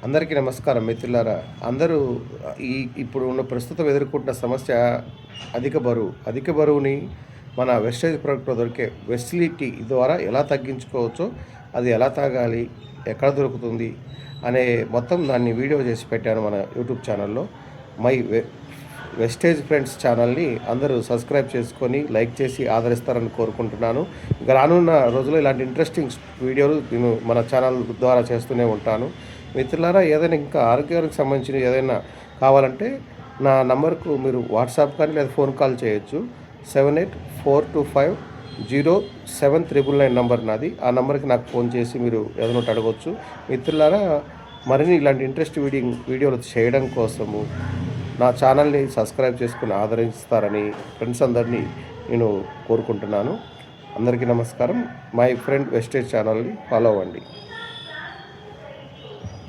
అందరికీ నమస్కారం మిత్రులారా. అందరూ ఇప్పుడు ఉన్న ప్రస్తుతం ఎదుర్కొంటున్న సమస్య అధిక బరువుని మన వెస్టేజ్ ప్రొడక్ట్‌లో దొరికే వెస్లిటీ ద్వారా ఎలా తగ్గించుకోవచ్చో, అది ఎలా తాగాలి, ఎక్కడ దొరుకుతుంది అనే మొత్తం దాన్ని వీడియో చేసి పెట్టాను మన యూట్యూబ్ ఛానల్‌లో. మై వెస్టేజ్ ఫ్రెండ్స్ ఛానల్ని అందరూ సబ్స్క్రైబ్ చేసుకొని లైక్ చేసి ఆదరిస్తారని కోరుకుంటున్నాను. ఇక రానున్న రోజుల్లో ఇలాంటి ఇంట్రెస్టింగ్ వీడియోలు నేను మన ఛానల్ ద్వారా చేస్తూనే ఉంటాను. మిత్రులారా, ఏదైనా ఇంకా ఆరోగ్యానికి సంబంధించిన ఏదైనా కావాలంటే నా నంబర్కు మీరు వాట్సాప్ కానీ లేదా ఫోన్ కాల్ చేయొచ్చు. 7842507999 నంబర్ నాది. ఆ నెంబర్కి నాకు ఫోన్ చేసి మీరు ఏదైనా ఒకటి అడగవచ్చు. మిత్రులారా, మరిన్ని ఇలాంటి వీడియోలు చేయడం కోసము నా ఛానల్ని సబ్స్క్రైబ్ చేసుకుని ఆదరిస్తారని ఫ్రెండ్స్ అందరినీ నేను కోరుకుంటున్నాను. అందరికీ నమస్కారం. మై ఫ్రెండ్ వెస్టేజ్ ఛానల్ని ఫాలో అవ్వండి.